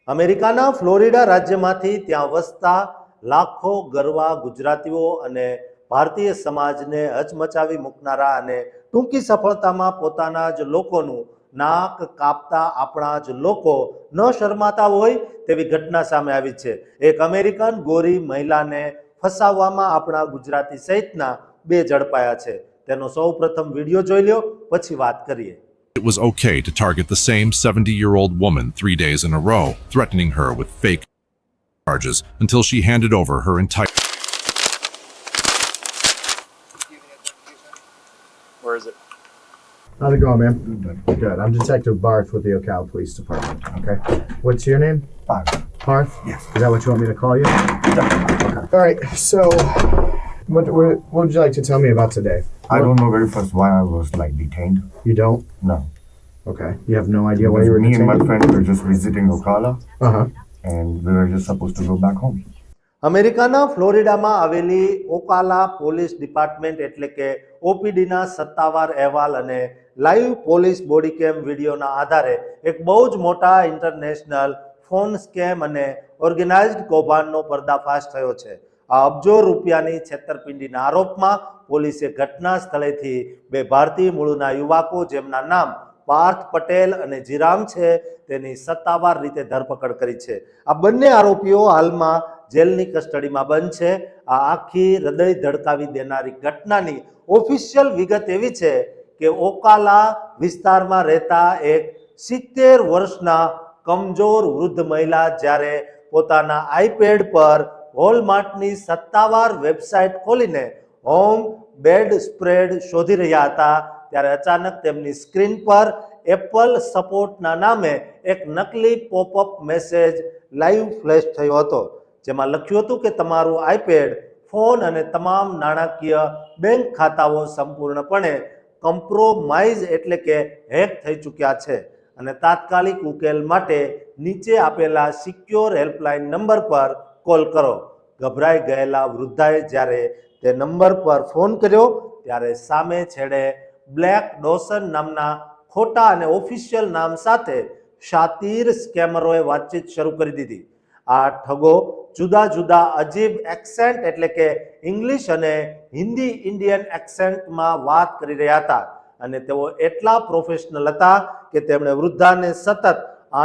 અમેરિકાના ફ્લોરિડા રાજ્યમાંથી ત્યાં વસતા લાખો ગરવા ગુજરાતીઓ અને ભારતીય સમાજને હચમચાવી મૂકનારા અને ટૂંકી સફળતામાં પોતાના જ લોકોનું નાક કાપતા આપણા જ લોકો ન શરમાતા હોય તેવી ઘટના સામે આવી છે। એક અમેરિકન ગોરી મહિલાને ફસાવવામાં આપણા ગુજરાતી સહિતના બે ઝડપાયા છે। તેનો સૌપ્રથમ વિડીયો જોઈ લ્યો, પછી વાત કરીએ। It was okay to target the same 70-year-old woman 3 days in a row, threatening her with fake charges until she handed over her entire... Where is it? How's it going, man? Good. I'm Detective Barth with the Ocala Police Department. Okay. What's your name? Parth. Parth? Yes. Is that what you want me to call you? Okay. All right. So, what would you like to tell me about today? I don't know very first why I was detained. You don't? No. Okay. You have no idea why Because you were me detained? and my friend were just visiting Ocala Uh-huh. and we were just supposed to go back home. અમેરિકાના ફ્લોરિડામાં આવેલી ઓકાલા police department એટલે કે ઓપીડીના સત્તાવાર અહેવાલ અને live police body કેમ વિડીયોના આધારે એક બહુ જ મોટા ઇન્ટરનેશનલ ફોન સ્કેમ અને ઓર્ગેનાઇઝડ કૌભાંડનો પર્દાફાશ થયો છે। આ અબજો રૂપિયાની છેતરપિંડીના આરોપમાં પોલીસે ઘટના સ્થળેથી બે ભારતીય મૂળના યુવકો જેમના નામ પાર્થ પટેલ અને જીરામ છે તેની સત્તાવાર રીતે ધરપકડ કરી છે। આ બંને આરોપીઓ હાલમાં જેલની કસ્ટડીમાં બંધ છે। આ આખી હૃદય ધડકાવી દેનારી ઘટનાની ઓફિશિયલ વિગત એવી છે કે ઓકાલા વિસ્તારમાં રહેતા એક 70 વર્ષના કમજોર વૃદ્ધ મહિલા જ્યારે પોતાના આઈપેડ પર વોલમાર્ટની સત્તાવાર વેબસાઇટ ખોલીને હોમ બેડ સ્પ્રેડ શોધી રહ્યા હતા ત્યારે અચાનક તેમની સ્ક્રીન પર એપલ સપોર્ટના નામે એક નકલી પોપઅપ મેસેજ લાઈવ ફ્લેશ થયો હતો, જેમાં લખ્યું હતું કે તમારું આઈપેડ, ફોન અને તમામ નાણાકીય બેંક ખાતાઓ સંપૂર્ણપણે કમ્પ્રોમાઇઝ એટલે કે હેક થઈ ચૂક્યા છે અને તાત્કાલિક ઉકેલ માટે નીચે આપેલા સિક્યોર હેલ્પલાઇન નંબર પર કોલ કરો। ગભરાઈ ગયેલા વૃદ્ધાએ જ્યારે તે નંબર પર ફોન કર્યો ત્યારે સામે છેડે બ્લેક ડોસન નામના ખોટા અને ઓફિશિયલ નામ સાથે શાતીર સ્કેમરોએ વાતચીત શરૂ કરી દીધી। આ ઠગો જુદા જુદા અજીબ એક્સેન્ટ એટલે કે ઇંગ્લિશ અને હિન્દી ઇન્ડિયન એક્સેન્ટમાં વાત કરી રહ્યા હતા અને તેઓ એટલા પ્રોફેશનલ હતા કે તેમણે વૃદ્ધાને સતત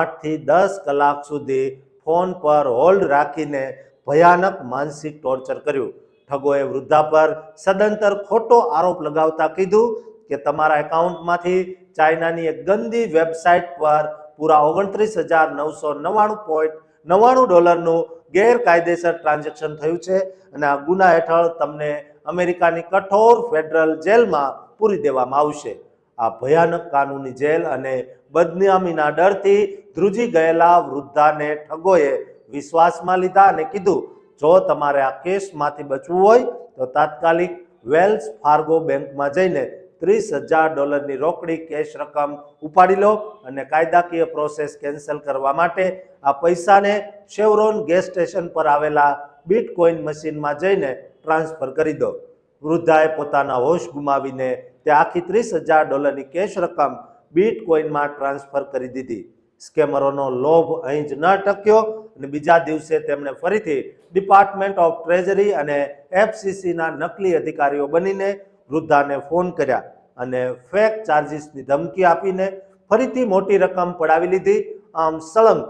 8 થી 10 કલાક સુધી ફોન પર હોલ્ડ રાખીને ભયાનક માનસિક ટોર્ચર કર્યું। ઠગોએ વૃદ્ધા પર સદંતર ખોટો આરોપ લગાવતા કીધું કે તમારા એકાઉન્ટમાંથી ચાઇનાની એક ગંદી વેબસાઇટ પર પૂરા 29,999.99 ડોલરનું ગેરકાયદેસર ટ્રાન્ઝેક્શન થયું છે અને આ ગુના હેઠળ તમને અમેરિકાની કઠોર ફેડરલ જેલમાં પૂરી દેવામાં આવશે। આ ભયાનક કાનૂની જેલ અને બદનામીના ડરથી ધ્રુજી ગયેલા વૃદ્ધાને ઠગોએ વિશ્વાસમાં લીધા અને કીધું જો તમારે આ કેસમાંથી બચવું હોય તો તાત્કાલિક વેલ્સ ફાર્ગો બેંકમાં જઈને $30,000 રોકડી કેશ રકમ ઉપાડી લો અને કાયદાકીય પ્રોસેસ કેન્સલ કરવા માટે આ પૈસાને શેવરોન ગેસ સ્ટેશન પર આવેલા બિટકોઇન મશીનમાં જઈને ટ્રાન્સફર કરી દો। વૃદ્ધાએ પોતાના હોશ ગુમાવીને તે આખી $30,000 કેશ રકમ બિટકોઇનમાં ટ્રાન્સફર કરી દીધી। સ્કેમરોનો લોભ અહીં જ ન ટક્યો અને બીજા દિવસે તેમણે ફરીથી ડિપાર્ટમેન્ટ ઓફ ટ્રેઝરી અને FCCના નકલી અધિકારીઓ બનીને વૃદ્ધાને ફોન કર્યા અને ફેક ચાર્જીસની ધમકી આપીને ફરીથી મોટી રકમ પડાવી લીધી। આમ સળંગ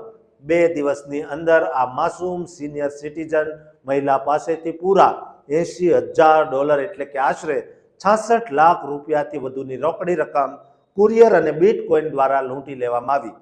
2 દિવસની અંદર આ માસૂમ સિનિયર સિટીઝન મહિલા પાસેથી પૂરા $80,000 એટલે કે આશરે 66 લાખ રૂપિયાથી વધુની રોકડી રકમ કુરિયર અને બિટકોઇન દ્વારા લૂંટી લેવામાં આવી।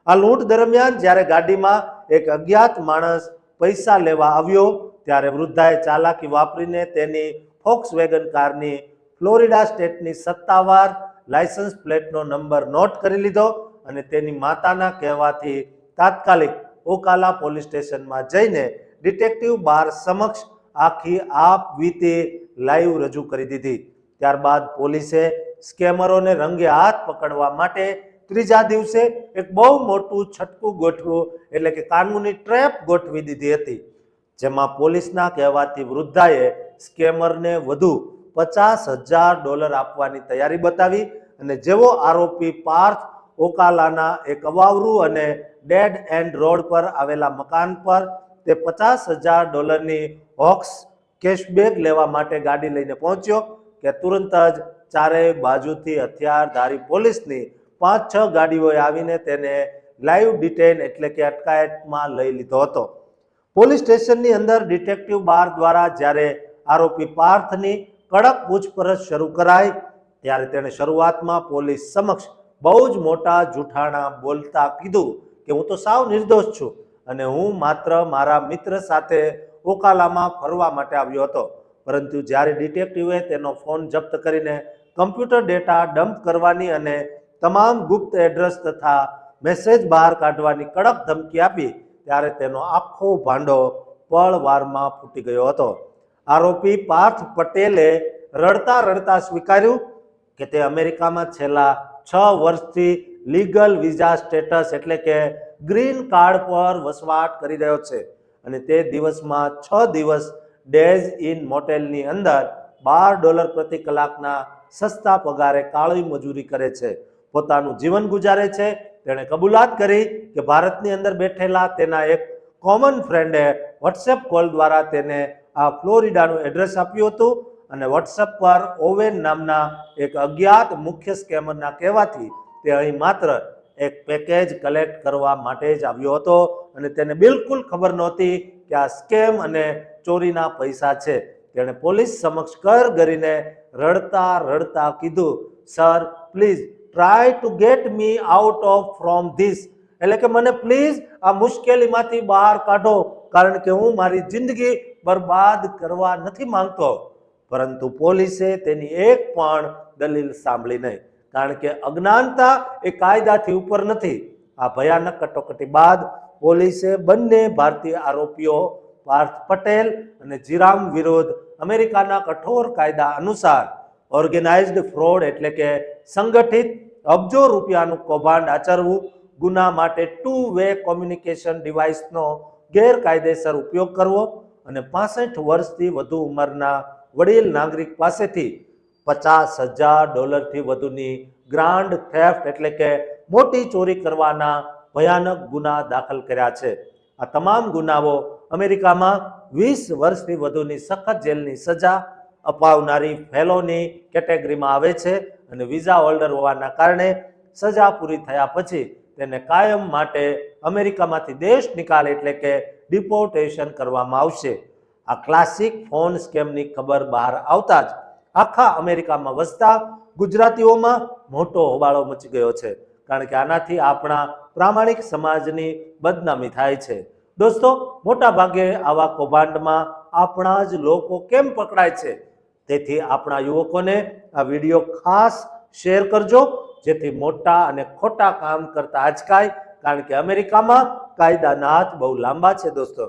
આ લૂંટ દરમિયાન જ્યારે ગાડીમાં એક અજ્ઞાત માણસ પૈસા લેવા આવ્યો ત્યારે વૃદ્ધાએ ચાલાકી વાપરીને તેની ફોક્સવેગન કારની ફ્લોરિડા સ્ટેટની સત્તાવાર લાયસન્સ પ્લેટનો નંબર નોટ કરી લીધો અને તેની માતાના કહેવાથી તાત્કાલિક ઓકાલા પોલીસ સ્ટેશનમાં જઈને ડિટેક્ટિવ બાર સમક્ષ આખી આપવીતી લાઈવ રજૂ કરી દીધી। ત્યારબાદ પોલીસે સ્કેમરોને રંગે હાથ પકડવા માટે ત્રીજા દિવસે એક બહુ મોટું છટકું ગોઠવું એટલે કે કાનૂની ટ્રેપ ગોઠવી દીધી હતી, જેમાં પોલીસના કહેવાથી વૃદ્ધાએ સ્કેમરને વધુ $50,000 આપવાની તૈયારી બતાવી અને જેવો આરોપી પાર્થ ઓકાલાના એક અવાવરું અને ડેડ એન્ડ રોડ પર આવેલા મકાન પર તે $50,000 હોક્સ કેશબેક લેવા માટે ગાડી લઈને પહોંચ્યો કે તુરંત જ ચારેય બાજુથી હથિયારધારી પોલીસની 5-6 ગાડીઓએ આવીને તેને લાઈવ ડિટેન એટલે કે અટકાયતમાં લઈ લીધો હતો. પોલીસ સ્ટેશનની અંદર ડિટેક્ટિવ બાર દ્વારા જ્યારે આરોપી પાર્થની કડક પૂછપરછ શરૂ કરાઈ ત્યારે તેણે શરૂઆતમાં પોલીસ સમક્ષ બહુ જ મોટા જૂઠાણા બોલતા કીધું કે હું તો સાવ નિર્દોષ છું અને હું માત્ર મારા મિત્ર સાથે ઓકાલામાં ફરવા માટે આવ્યો હતો. પરંતુ જ્યારે ડિટેક્ટિવે તેનો ફોન જપ્ત કરીને કમ્પ્યુટર ડેટા ડમ્પ કરવાની અને તમામ ગુપ્ત એડ્રેસ તથા મેસેજ બહાર કાઢવાની કડક ધમકી આપી ત્યારે તેનો આખો ભાંડો પળવારમાં ફૂટી ગયો હતો. આરોપી પાર્થ પટેલે રડતા રડતા સ્વીકાર્યું કે તે અમેરિકામાં છેલ્લા 6 વર્ષથી લીગલ વિઝા સ્ટેટસ એટલે કે ગ્રીન કાર્ડ પર વસવાટ કરી રહ્યો છે અને તે દિવસમાં 6 દિવસ ડેઝ ઇન મોટેલની અંદર $12 પ્રતિ કલાકના સસ્તા પગારે કાળી મજૂરી કરે છે, પોતાનું જીવન ગુજારે છે. તેણે કબૂલાત કરી કે ભારતની અંદર બેઠેલા તેના એક કોમન ફ્રેન્ડે વોટ્સએપ કોલ દ્વારા તેને આ ફ્લોરિડાનું એડ્રેસ આપ્યું હતું અને વોટ્સએપ પર ઓવેન નામના એક અજ્ઞાત મુખ્ય સ્કેમરના કહેવાથી તે અહીં માત્ર એક પેકેજ કલેક્ટ કરવા માટે જ આવ્યો હતો અને તેને બિલકુલ ખબર નહોતી કે આ સ્કેમ અને ચોરીના પૈસા છે. તેણે પોલીસ સમક્ષ કર કરીને રડતા રડતા કીધું, sir please try to gate me out of from this, એટલે કે મને પ્લીઝ આ મુશ્કેલીમાંથી બહાર કાઢો કારણ કે હું મારી જિંદગી બરબાદ કરવા નથી માંગતો. પરંતુ પોલીસે તેની એક પણ દલીલ સાંભળી નહીં કારણ કે અજ્ઞાનતા એ કાયદાથી ઉપર નથી. આ ભયાનક કટોકટી બાદ પોલીસે બંને ભારતીય આરોપીઓ પાર્થ પટેલ અને જીરામ વિરુદ્ધ અમેરિકાના કઠોર કાયદા અનુસાર ઓર્ગેનાઇઝ્ડ ફ્રોડ એટલે કે સંગઠિત અબજો રૂપિયાનું કૌભાંડ આચરવું, ગુના માટે 2-વે કોમ્યુનિકેશન ડિવાઇસનો ગેરકાયદેસર ઉપયોગ કરવો અને 65 વર્ષથી વધુ ઉંમરના વડીલ નાગરિક પાસેથી $50,000 થી વધુની ગ્રાન્ડ થેફ્ટ એટલે કે મોટી ચોરી કરવાના ભયાનક ગુના દાખલ કર્યા છે. આ તમામ ગુનાઓ અમેરિકામાં 20 વર્ષથી વધુની સખત જેલની સજા અપાવનારી ફેલોની કેટેગરીમાં આવે છે અને વિઝા હોલ્ડર હોવાના કારણે સજા પૂરી થયા પછી તેને કાયમ માટે અમેરિકામાંથી દેશ નિકાલ એટલે કે ડિપોર્ટેશન કરવામાં આવશે. આ ક્લાસિક ફોન સ્કેમની ખબર બહાર આવતા જ આખા અમેરિકામાં વસતા ગુજરાતીઓમાં મોટો હોબાળો મચી ગયો છે કારણ કે આનાથી આપણા પ્રામાણિક સમાજની બદનામી થાય છે. દોસ્તો, મોટા ભાગે આવા કૌભાંડમાં આપણા જ લોકો કેમ પકડાય છે? તેથી આપણા યુવકોને આ વિડીયો ખાસ શેર કરજો જેથી મોટા અને ખોટા કામ કરતા અચકાય કારણ કે અમેરિકામાં કાયદાના હાથ બહુ લાંબા છે દોસ્તો.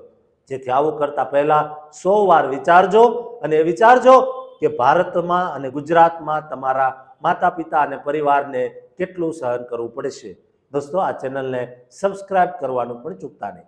જેથી આવું કરતા પહેલા 100 વાર વિચારજો અને વિચારજો કે ભારતમાં અને ગુજરાતમાં તમારા માતા પિતા અને પરિવારને કેટલું સહન કરવું પડશે. દોસ્તો, આ ચેનલને સબસ્ક્રાઇબ કરવાનું પણ ચૂકતા નહીં.